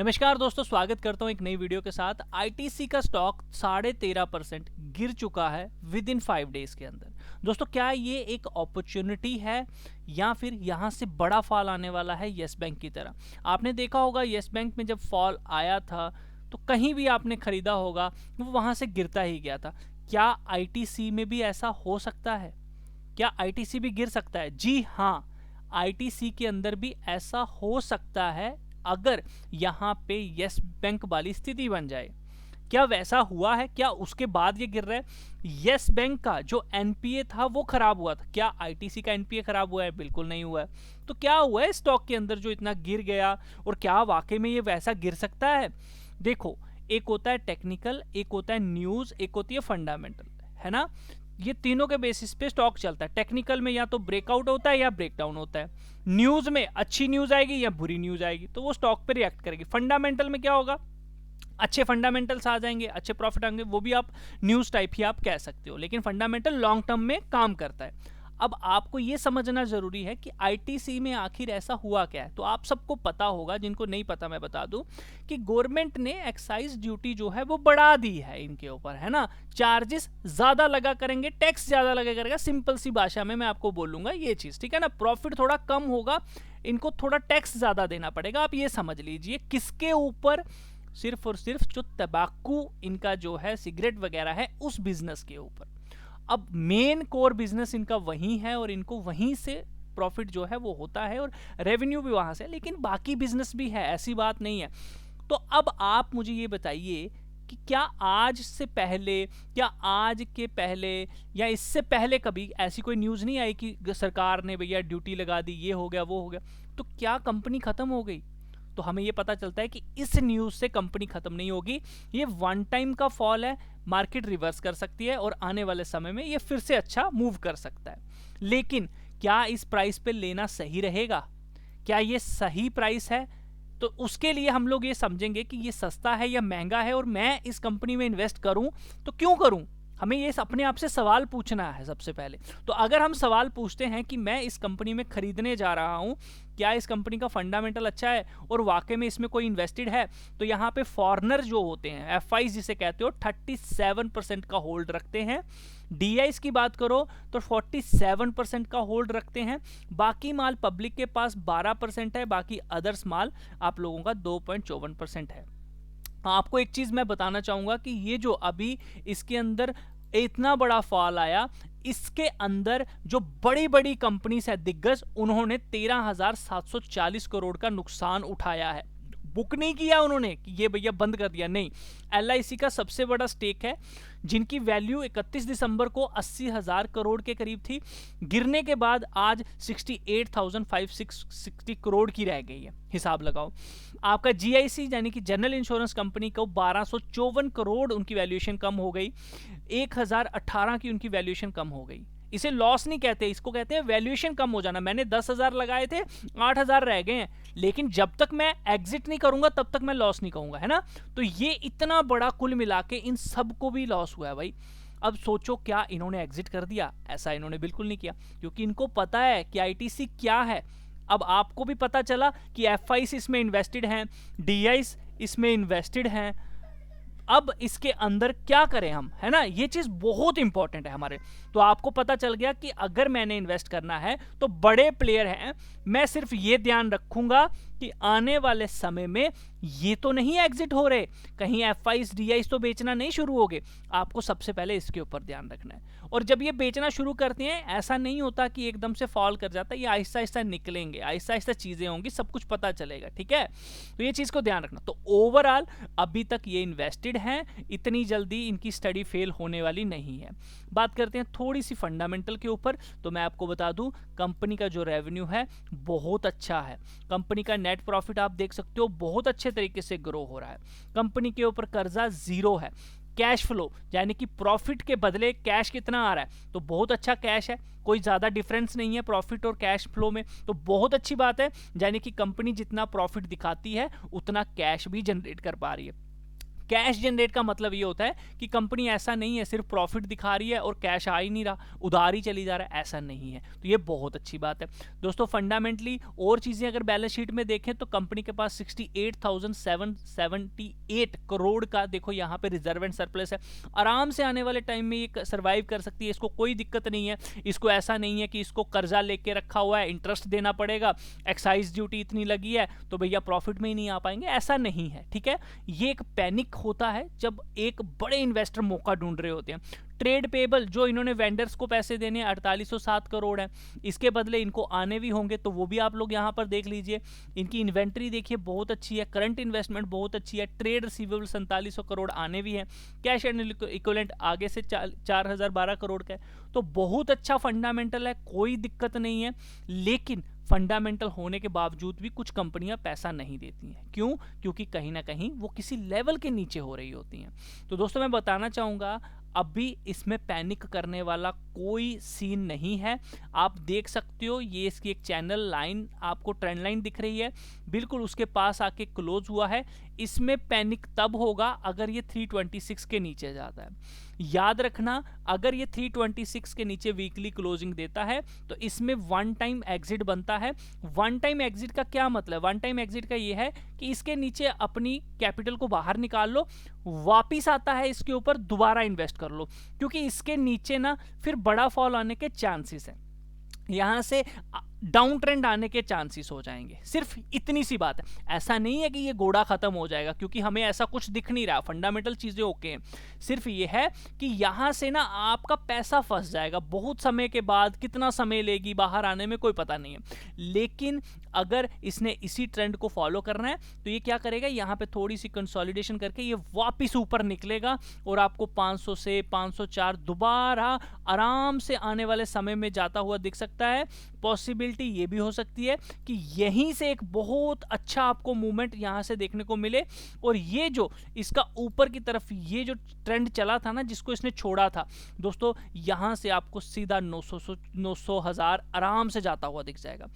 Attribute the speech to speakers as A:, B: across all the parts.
A: नमस्कार दोस्तों, स्वागत करता हूं एक नई वीडियो के साथ। आईटीसी का स्टॉक 13.5% गिर चुका है विद इन 5 डेज के अंदर। दोस्तों, क्या ये एक अपॉर्चुनिटी है या फिर यहां से बड़ा फॉल आने वाला है यस बैंक की तरह? आपने देखा होगा यस बैंक में जब फॉल आया था तो कहीं भी आपने खरीदा होगा वो वहां से गिरता ही गया था। क्या आईटीसी में भी ऐसा हो सकता है? क्या आईटीसी भी गिर सकता है? जी हाँ, आईटीसी के अंदर भी ऐसा हो सकता है अगर यहाँ पे यस बैंक वाली स्थिति बन जाए। क्या वैसा हुआ है? क्या उसके बाद ये गिर रहा है? यस बैंक का जो एनपीए था वो खराब हुआ था। क्या आईटीसी का एनपीए खराब हुआ है? बिल्कुल नहीं हुआ है। तो क्या हुआ है स्टॉक के अंदर जो इतना गिर गया, और क्या वाकई में ये वैसा गिर सकता है? देखो, एक होता है टेक्निकल, एक होता है न्यूज, एक होती है फंडामेंटल, है ना। ये तीनों के बेसिस पे स्टॉक चलता है। टेक्निकल में या तो ब्रेकआउट होता है या ब्रेकडाउन होता है। न्यूज में अच्छी न्यूज आएगी या बुरी न्यूज आएगी तो वो स्टॉक पे रिएक्ट करेगी। फंडामेंटल में क्या होगा? अच्छे फंडामेंटल्स आ जाएंगे, अच्छे प्रॉफिट आएंगे, वो भी आप न्यूज टाइप ही आप कह सकते हो, लेकिन फंडामेंटल लॉन्ग टर्म में काम करता है। अब आपको ये समझना जरूरी है कि आईटीसी में आखिर ऐसा हुआ क्या है। तो आप सबको पता होगा, जिनको नहीं पता मैं बता दूं कि गवर्नमेंट ने एक्साइज ड्यूटी जो है वो बढ़ा दी है इनके ऊपर, है ना। चार्जेस ज्यादा लगा करेंगे, टैक्स ज्यादा लगा करेगा। सिंपल सी भाषा में मैं आपको बोलूंगा ये चीज, ठीक है ना। प्रॉफिट थोड़ा कम होगा, इनको थोड़ा टैक्स ज्यादा देना पड़ेगा। आप ये समझ लीजिए किसके ऊपर? सिर्फ और सिर्फ जो तंबाकू इनका जो है सिगरेट वगैरह है उस बिजनेस के ऊपर। अब मेन कोर बिजनेस इनका वही है और इनको वहीं से प्रॉफिट जो है वो होता है और रेवेन्यू भी वहां से, लेकिन बाकी बिजनेस भी है, ऐसी बात नहीं है। तो अब आप मुझे ये बताइए कि क्या आज से पहले, क्या आज के पहले या इससे पहले कभी ऐसी कोई न्यूज नहीं आई कि सरकार ने भैया ड्यूटी लगा दी, ये हो गया वो हो गया, तो क्या कंपनी खत्म हो गई? तो हमें ये पता चलता है कि इस न्यूज से कंपनी खत्म नहीं होगी। ये वन टाइम का फॉल है, मार्केट रिवर्स कर सकती है और आने वाले समय में ये फिर से अच्छा मूव कर सकता है। लेकिन क्या इस प्राइस पे लेना सही रहेगा? क्या ये सही प्राइस है? तो उसके लिए हम लोग ये समझेंगे कि ये सस्ता है या महंगा है, और मैं इस कंपनी में इन्वेस्ट करूं तो क्यों करूं। हमें ये अपने आप से सवाल पूछना है सबसे पहले। तो अगर हम सवाल पूछते हैं कि मैं इस कंपनी में खरीदने जा रहा हूं, क्या इस कंपनी का फंडामेंटल अच्छा है और वाकई में इसमें कोई इन्वेस्टेड है, तो यहाँ पे फॉरनर जो होते हैं, एफआईज जिसे कहते हो, 37% का होल्ड रखते हैं। डीआईस की बात करो तो 47% का होल्ड रखते हैं। बाकी माल पब्लिक के पास 12% है, बाकी अदर्स माल आप लोगों का 2.54% है। आपको एक चीज मैं बताना चाहूंगा कि ये जो अभी इसके अंदर इतना बड़ा फॉल आया, इसके अंदर जो बड़ी बड़ी कंपनीज है दिग्गज, उन्होंने 13,740 करोड़ का नुकसान उठाया है। बुक नहीं किया उन्होंने कि ये भैया बंद कर दिया, नहीं। एलआईसी का सबसे बड़ा स्टेक है, जिनकी वैल्यू 31 दिसंबर को 80,000 करोड़ के करीब थी, गिरने के बाद आज 68,560 करोड़ की रह गई है। हिसाब लगाओ। आपका जीआईसी यानी कि जनरल इंश्योरेंस कंपनी को 1254 करोड़ उनकी वैल्यूएशन कम हो गई, 1018 की उनकी वैल्यूएशन कम हो गई। इसे लॉस नहीं कहते, इसको कहते हैं वैल्यूएशन कम हो जाना। मैंने 10,000 लगाए थे, 8,000 रह गए हैं, लेकिन जब तक मैं एग्जिट नहीं करूंगा तब तक मैं लॉस नहीं कहूंगा, है ना। तो ये इतना बड़ा कुल मिला के इन सबको भी लॉस हुआ है भाई। अब सोचो, क्या इन्होंने एग्जिट कर दिया? ऐसा इन्होंने बिल्कुल नहीं किया, क्योंकि इनको पता है कि आईटीसी क्या है। अब आपको भी पता चला कि एफआईस इसमें इन्वेस्टेड हैं, डीआईस इसमें इन्वेस्टेड हैं। अब इसके अंदर क्या करें हम, है ना। ये चीज बहुत इंपॉर्टेंट है हमारे। तो आपको पता चल गया कि अगर मैंने इन्वेस्ट करना है तो बड़े प्लेयर हैं, मैं सिर्फ ये ध्यान रखूंगा कि आने वाले समय में ये तो नहीं एग्जिट हो रहे, कहीं एफआईस डीआईस तो बेचना नहीं शुरू हो गए। आपको सबसे पहले इसके ऊपर ध्यान रखना है। और जब ये बेचना शुरू करते हैं, ऐसा नहीं होता कि एकदम से फॉल कर जाता है, ये आहिस्ता आहिस्ता निकलेंगे, आहिस्ता आहिस्ता चीजें होंगी, सब कुछ पता चलेगा, ठीक है। तो ये चीज को ध्यान रखना। तो ओवरऑल अभी तक ये इन्वेस्टेड हैं, इतनी जल्दी इनकी स्टडी फेल होने वाली नहीं है। बात करते हैं थोड़ी सी फंडामेंटल के ऊपर। तो मैं आपको बता दूं, कंपनी का जो रेवेन्यू है बहुत अच्छा है। कंपनी का नेट प्रॉफिट आप देख सकते हो बहुत अच्छे तरीके से ग्रो हो रहा है। कंपनी के ऊपर कर्जा 0 है। कैश फ्लो यानी कि प्रॉफिट के बदले कैश कितना आ रहा है, तो बहुत अच्छा कैश है, कोई ज्यादा डिफरेंस नहीं है प्रॉफिट और कैश फ्लो में, तो बहुत अच्छी बात है। यानी कि कंपनी जितना प्रॉफिट दिखाती है उतना कैश भी जनरेट कर पा रही है। कैश जनरेट का मतलब ये होता है कि कंपनी ऐसा नहीं है सिर्फ प्रॉफिट दिखा रही है और कैश आ ही नहीं रहा, उधार ही चली जा रहा है, ऐसा नहीं है। तो ये बहुत अच्छी बात है दोस्तों। फंडामेंटली और चीजें अगर बैलेंस शीट में देखें तो कंपनी के पास 68,778 करोड़ का देखो यहाँ पे रिजर्व एंड सरप्लस है। आराम से आने वाले टाइम में ये सर्वाइव कर सकती है, इसको कोई दिक्कत नहीं है। इसको ऐसा नहीं है कि इसको कर्जा लेके रखा हुआ है, इंटरेस्ट देना पड़ेगा, एक्साइज ड्यूटी इतनी लगी है तो भैया प्रॉफिट में ही नहीं आ पाएंगे, ऐसा नहीं है। ठीक है, ये एक पैनिक होता है जब एक बड़े इन्वेस्टर मौका ढूंढ रहे होते हैं। ट्रेड पेबल जो इन्होंने वेंडर्स को पैसे देने 4807 करोड़ है, इसके बदले इनको आने भी होंगे तो वो भी आप लोग यहाँ पर देख लीजिए। इनकी इन्वेंट्री देखिए बहुत अच्छी है, करंट इन्वेस्टमेंट बहुत अच्छी है, ट्रेड रिसीवेबल 4700 करोड़ आने भी है, कैश एंड इक्विवेलेंट आगे से 4012 करोड़ का है। तो बहुत अच्छा फंडामेंटल है, कोई दिक्कत नहीं है। लेकिन फंडामेंटल होने के बावजूद भी कुछ कंपनियां पैसा नहीं देती हैं। क्यों? क्योंकि कहीं ना कहीं वो किसी लेवल के नीचे हो रही होती हैं। तो दोस्तों मैं बताना चाहूँगा अभी इसमें पैनिक करने वाला कोई सीन नहीं है। आप देख सकते हो ये इसकी एक चैनल लाइन आपको ट्रेंड लाइन दिख रही है, बिल्कुल उसके पास आके क्लोज हुआ है। इसमें पैनिक तब होगा अगर ये 326 के नीचे जाता है। याद रखना अगर ये 326 के नीचे वीकली क्लोजिंग देता है तो इसमें वन टाइम एग्जिट बनता है। वन टाइम एग्जिट का क्या मतलब? वन टाइम एग्जिट का ये है कि इसके नीचे अपनी कैपिटल को बाहर निकाल लो, वापिस आता है इसके ऊपर दोबारा इन्वेस्ट कर लो, क्योंकि इसके नीचे ना फिर बड़ा फॉल आने के चांसेस हैं, यहां से डाउन ट्रेंड आने के चांसेस हो जाएंगे। सिर्फ इतनी सी बात है, ऐसा नहीं है कि ये घोड़ा खत्म हो जाएगा, क्योंकि हमें ऐसा कुछ दिख नहीं रहा, फंडामेंटल चीजें ओके हैं। सिर्फ ये है कि यहां से ना आपका पैसा फंस जाएगा बहुत समय के बाद, कितना समय लेगी बाहर आने में कोई पता नहीं है। लेकिन अगर इसने इसी ट्रेंड को फॉलो करना है तो ये क्या करेगा, यहाँ पे थोड़ी सी कंसोलिडेशन करके ये वापिस ऊपर निकलेगा और आपको 500 से 504 दोबारा आराम से आने वाले समय में जाता हुआ दिख सकता है। पॉसिबिलिटी ये भी हो सकती है कि यहीं से एक बहुत अच्छा आपको मूवमेंट यहां से देखने को मिले और ये जो इसका ऊपर की तरफ ये जो ट्रेंड चला था ना, जिसको इसने छोड़ा था दोस्तों, यहां से आपको सीधा 900 हजार आराम से जाता हुआ दिख जाएगा।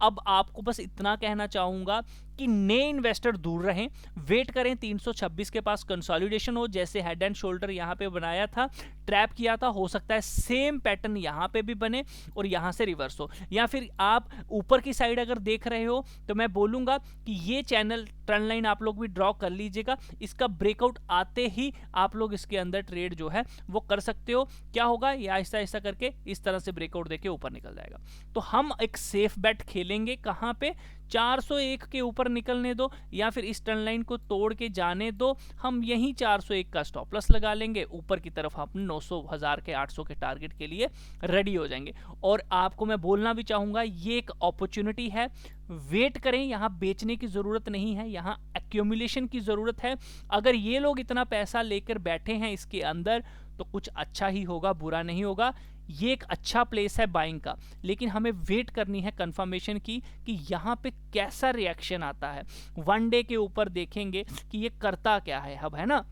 A: अब आपको बस इतना कहना चाहूंगा कि नए इन्वेस्टर दूर रहें, वेट करें 326 के पास कंसोलिडेशन हो, जैसे हेड एंड शोल्डर यहां पे बनाया था, ट्रैप किया था, हो सकता है सेम पैटर्न यहां पे भी बने और यहां से रिवर्स हो। या फिर आप ऊपर की साइड अगर देख रहे हो तो मैं बोलूंगा कि ये चैनल ट्रेंड लाइन आप लोग भी ड्रॉ कर लीजिएगा, इसका ब्रेकआउट आते ही आप लोग इसके अंदर ट्रेड जो है वो कर सकते हो। क्या होगा, ये आहिस्ता आहिस्ता करके इस तरह से ब्रेकआउट देके ऊपर निकल जाएगा। तो हम एक सेफ बेट खेलेंगे कहां पे, 401 के ऊपर निकलने दो या फिर इस ट्रेंड लाइन को तोड़ के जाने दो, हम यहीं 401 का स्टॉप लॉस लगा लेंगे, ऊपर की तरफ हम 900 हजार के 800 के टारगेट के लिए रेडी हो जाएंगे। और आपको मैं बोलना भी चाहूंगा ये एक अपॉर्चुनिटी है, वेट करें, यहां बेचने की जरूरत नहीं है, यहां एक्यूमुलेशन की जरूरत है। अगर ये लोग इतना पैसा लेकर बैठे हैं इसके अंदर तो कुछ अच्छा ही होगा, बुरा नहीं होगा। ये एक अच्छा प्लेस है बाइंग का, लेकिन हमें वेट करनी है कंफर्मेशन की कि यहाँ पे कैसा रिएक्शन आता है। वन डे के ऊपर देखेंगे कि ये करता क्या है अब, है ना।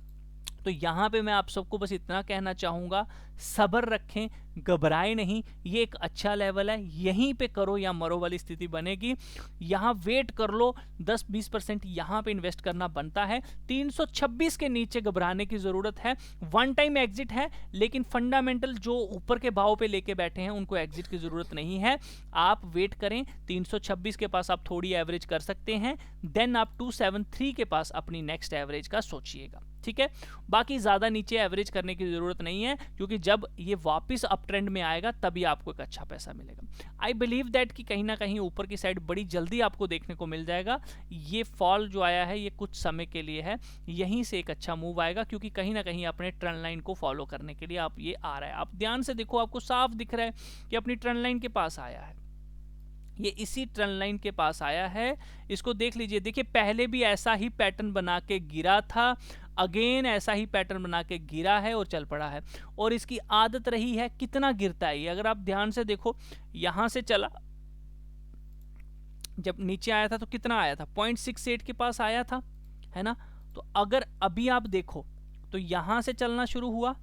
A: तो यहाँ पे मैं आप सबको बस इतना कहना चाहूँगा, सब्र रखें, घबराए नहीं, ये एक अच्छा लेवल है, यहीं पे करो या मरो वाली स्थिति बनेगी। यहाँ वेट कर लो, 10-20% यहाँ पे इन्वेस्ट करना बनता है। 326 के नीचे घबराने की ज़रूरत है, वन टाइम एग्जिट है, लेकिन फंडामेंटल जो ऊपर के भाव पे लेके बैठे हैं उनको एग्जिट की ज़रूरत नहीं है। आप वेट करें, 326 के पास आप थोड़ी एवरेज कर सकते हैं, देन आप 273 के पास अपनी नेक्स्ट एवरेज का सोचिएगा, ठीक है। बाकी ज़्यादा नीचे एवरेज करने की ज़रूरत नहीं है, क्योंकि जब ये वापस अप ट्रेंड में आएगा तभी आपको एक अच्छा पैसा मिलेगा। आई बिलीव दैट कि कहीं ना कहीं ऊपर की साइड बड़ी जल्दी आपको देखने को मिल जाएगा। ये फॉल जो आया है ये कुछ समय के लिए है, यहीं से एक अच्छा मूव आएगा, क्योंकि कहीं ना कहीं अपने ट्रेंड लाइन को फॉलो करने के लिए आप ये आ रहा है। आप ध्यान से देखो, आपको साफ दिख रहा है कि अपनी ट्रेंड लाइन के पास आया है, ये इसी ट्रेंड लाइन के पास आया है। इसको देख लीजिए, देखिए पहले भी ऐसा ही पैटर्न बना के गिरा था, अगेन ऐसा ही पैटर्न बना के गिरा है और चल पड़ा है, और इसकी आदत रही है कितना गिरता है ये। अगर आप ध्यान से देखो, यहां से चला, जब नीचे आया था तो कितना आया था, 0.68 के पास आया था, है ना। तो अगर अभी आप देखो तो यहां से चलना शुरू हुआ,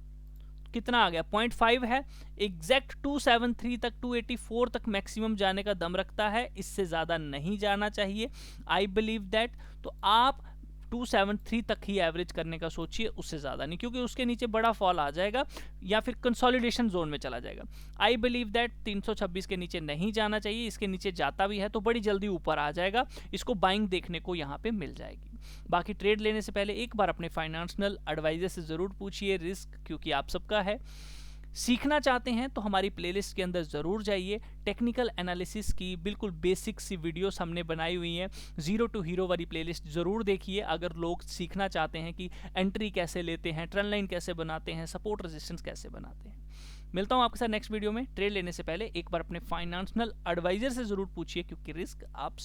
A: कितना आ गया, 0.5 है, एग्जैक्ट 273 तक, 284 तक मैक्सिमम जाने का दम रखता है, इससे ज्यादा नहीं जाना चाहिए, आई बिलीव दैट। तो आप 273 तक ही एवरेज करने का सोचिए, उससे ज़्यादा नहीं, क्योंकि उसके नीचे बड़ा फॉल आ जाएगा या फिर कंसोलिडेशन जोन में चला जाएगा। आई बिलीव दैट 326 के नीचे नहीं जाना चाहिए, इसके नीचे जाता भी है तो बड़ी जल्दी ऊपर आ जाएगा, इसको बाइंग देखने को यहाँ पे मिल जाएगी। बाकी ट्रेड लेने से पहले एक बार अपने फाइनेंशियल एडवाइजर से ज़रूर पूछिए रिस्क, क्योंकि आप सबका है। सीखना चाहते हैं तो हमारी प्लेलिस्ट के अंदर ज़रूर जाइए, टेक्निकल एनालिसिस की बिल्कुल बेसिक सी वीडियोस हमने बनाई हुई हैं, जीरो टू हीरो वाली प्लेलिस्ट ज़रूर देखिए अगर लोग सीखना चाहते हैं कि एंट्री कैसे लेते हैं, ट्रेंड लाइन कैसे बनाते हैं, सपोर्ट रेजिस्टेंस कैसे बनाते हैं। मिलता हूं आपके साथ नेक्स्ट वीडियो में। ट्रेड लेने से पहले एक बार अपने फाइनेंशियल एडवाइजर से ज़रूर पूछिए, क्योंकि रिस्क आप